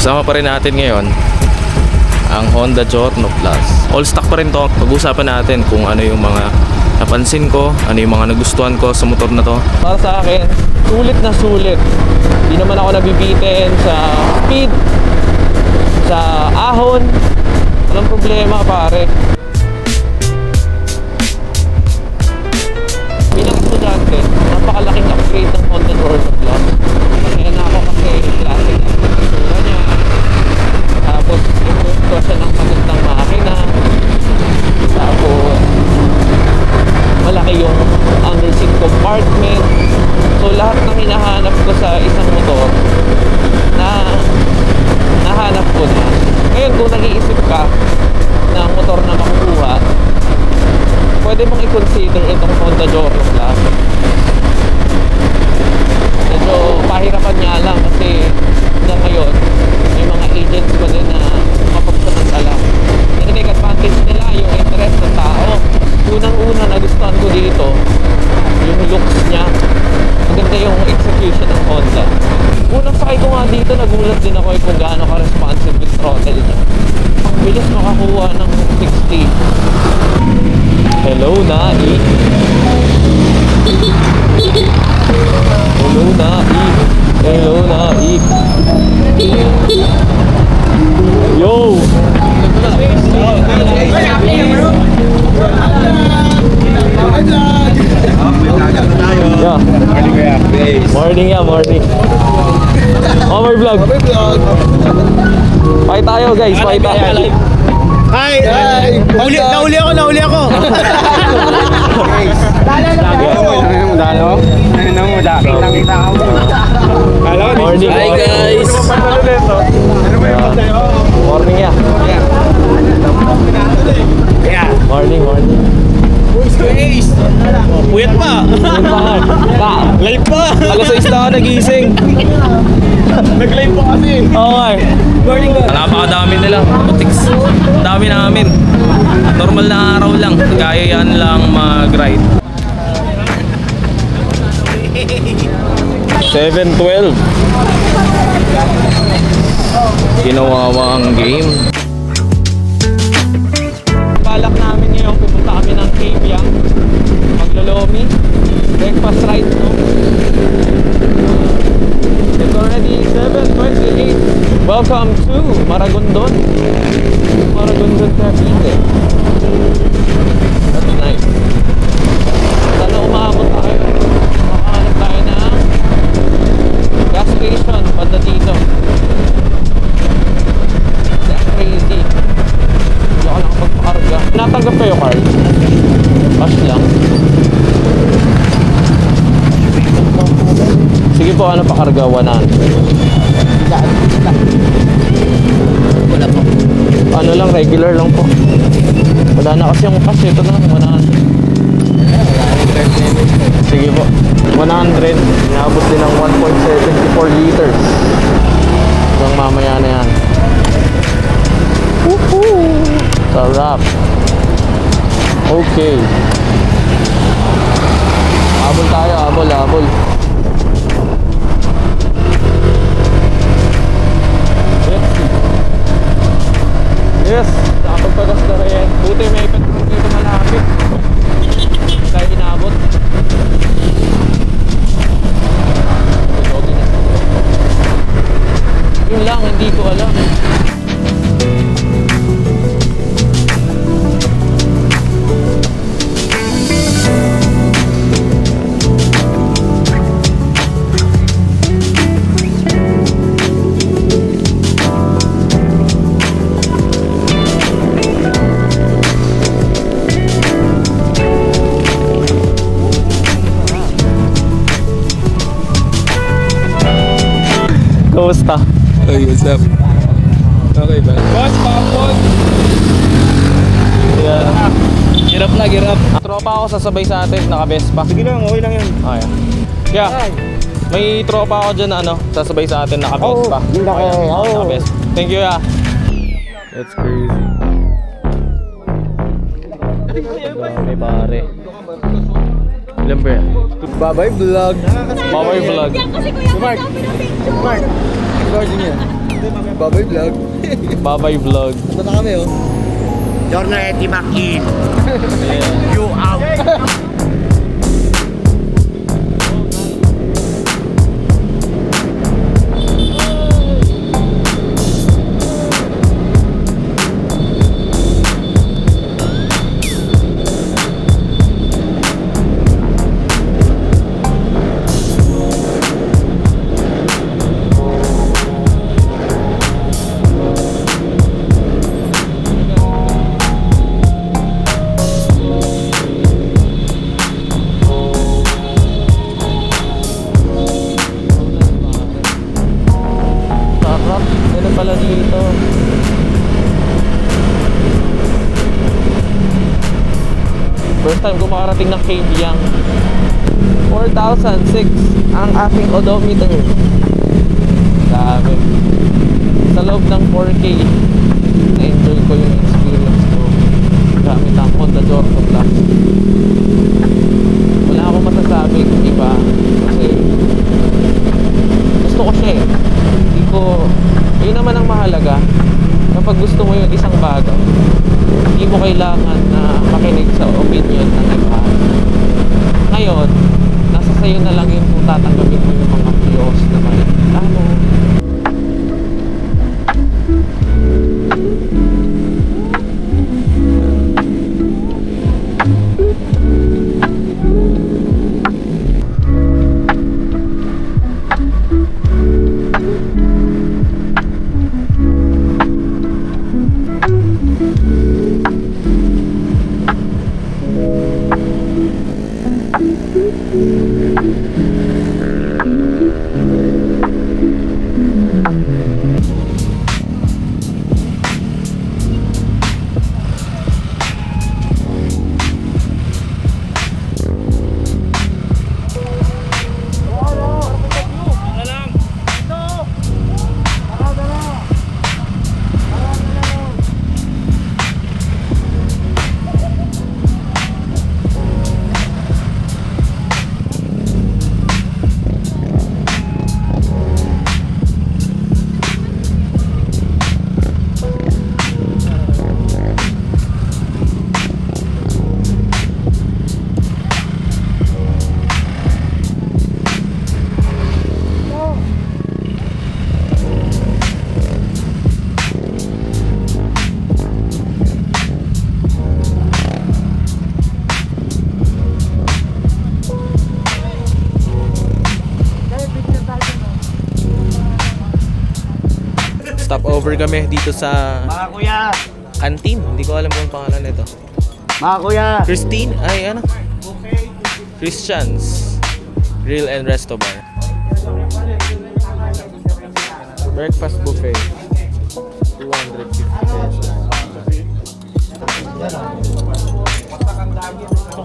Kasama pa rin natin ngayon ang Honda Giorno Plus. All stock pa rin to. Pag-usapan natin kung ano yung mga napansin ko, ano yung mga nagustuhan ko sa motor na to. Para sa akin, sulit na sulit. Hindi naman ako nabibitin sa speed, sa ahon. Walang problema pare. Bilang estudyante, napakalaking upgrade ng Honda Giorno Plus. Masaya na ako kasi classic ang itsura niya. Tapos improve ko siya ng magandang makina. Tapos malaki yung under-seat compartment. So lahat ng hinahanap ko sa isang motor na nahanap ko na. Ngayon kung nag-iisip ka ng motor na makukuha, pwede mong i-consider itong Honda Giorno Plus. Medyo pahirapan niya lang kasi hanggang ngayon may mga agents pa din na mapagsamantala. Tinitake advantage nila yung interest ng tao. Unang-una nagustuhan ko dito yung looks niya. Maganda yung execution ng Honda. Unang sakay ko nga dito, nagulat din ako kung gaano ka-responsive yung throttle niya. Ang bilis makakuha ng 60. Hello, Nai. Hello, Nai. Hello, Nai. Yo! Yeah. Morning ya, morning. Over vlog. Pakita tayo guys, pakita tayo. Hi! Nahuli ako! Morning. Hi guys. Morning ya. Morning. Puyat pa! Live pa! Alas 6 na ako nagising. Nag-live pa kasi! Oo nga. Morning ba? Napakadami nila. Butiks. Dami namin. Normal na araw lang. Kaya yan lang mag-ride. 7:12. Ginawawa ang game. Balak namin ngayon pupunta kami ng Kamiang, Maglolomi. Breakfast ride, no? It's already 7:28. Welcome to Maragondon. Maragondon, Cavite. That's nice. Sana umabot tayo. Makahanap tayo ng gas station banda dito. That's crazy. Hindi ako lang magpakarga. Natanggap kayo card? Cash lang. Sige po, ano pakarga? 100. Wala po. Ano lang, regular lang po. Wala na kasi yung cash. Ito na, 100. Sige po. 100. Inaabot din ng 1.74 liters. Hanggang mamaya na yan. Woohoo! Sarap. Okay. Abol tayo, abol. Yes, nakapagpagas na rin. Buti may ipit dito malapit. Kaya inabot. Yun lang, hindi ko alam. Kumusta? Hey, what's up? Okay ba? Boss, pakapon! Yeah. Girap. Tropa ako sasabay sa atin, naka-Vespa. Sige lang, okay lang yan. Okay. Yeah. May tropa ako dyan na sasabay sa atin, naka-Vespa. Naka-Vespa. Thank you, yeah. That's crazy. May pare. Ilan ba yan? Bye-bye vlog! Bye-bye vlog. Mark! Recording yan. Babay vlog. Babay Vlog. Ito na kami, oh. Yorno Eti Makin. Ayan. You out. Sarap. Ganun pala dito. First time ko makarating ng Kabyang. 4,006 ang aking odometer. Grabe. Sa loob ng 4K, na-enjoy ko yung experience ko gamit ang Honda Giorno Plus. Wala akong masasabing iba kasi gusto ko siya eh. Hindi ko, yun naman ang mahalaga. Kapag gusto mo yung isang bagay, hindi mo kailangan na makinig sa opinion ng iba. Ngayon, nasa sayo na lang yun kung tatanggapin mo yung mga flaws na ano. Stopover kami dito sa Mga kuya. canteen. Hindi ko alam kung pangalan nito. Mga kuya. Christine? Ay, ano? Christian's Grill and Resto Bar. Breakfast buffet. 250 pesos.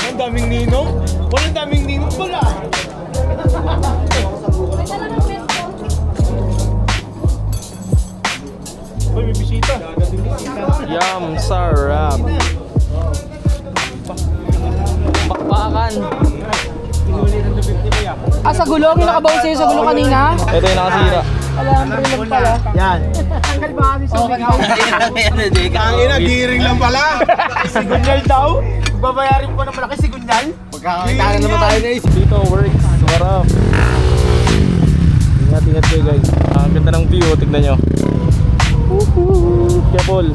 Ang daming ninong. Walang daming ninong pala. Uy, may bisita. Yum, sarap. Bakbakan. Sa gulong, yung nakabaw sa'yo sa gulong kanina. Ito yung nakasira. Alam, lang pala. Yan. Ang ina, giring lang pala. Sigunyal daw. Babayarin pa ng malaki sigunyal. Magkakakita na naman tayo na is. Dito works. Sarap. Ingat kayo guys. Ang ganda ng view. Tignan nyo. Careful.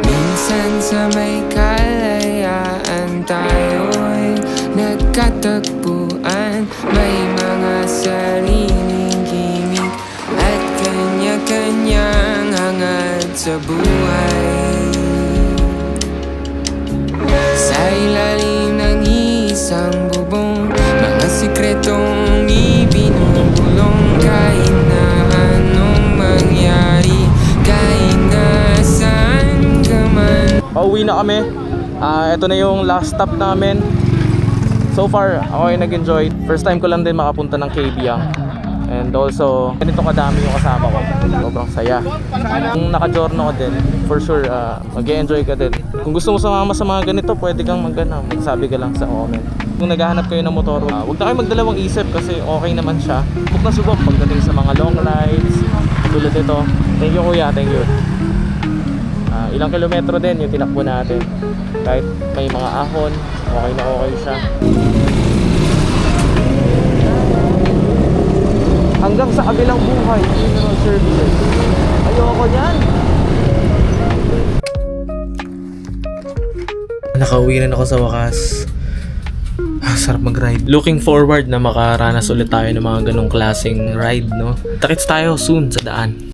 Minsan sa may kalayaan tayo'y nagkatagpuan. May mga sariling gimmick at kanya-kanyang hangad sa buhay. Sa ilalim ng isang bubong, mga sikretong ibinubulong. Kahit na anong mangyari, kahit na saan ka man. Pauwi na kami. Ito na yung last stop namin. So far, ako ay nag-enjoy. First time ko lang din makapunta ng Kabyang. And also, ganito kadami yung kasama ko. Sobrang saya. Kung naka-journal ka din, for sure, mag-e-enjoy ka din. Kung gusto mo sumama sa mga ganito, pwede kang magsabi ka lang sa comment. Kung naghahanap kayo ng motor, huwag na kayo magdalawang isip kasi okay naman siya. Subok na subok pagdating sa mga long rides, tulad ito. Thank you kuya, thank you. Ilang kilometro din yung tinakbo natin. Kahit may mga ahon, okay na okay siya. Hanggang sa kabilang buhay, funeral services. Ayoko niyan. Nakauwi na ako sa wakas. Sarap mag-ride. Looking forward na makaranas ulit tayo ng mga ganong klaseng ride, no? Takits tayo soon sa daan.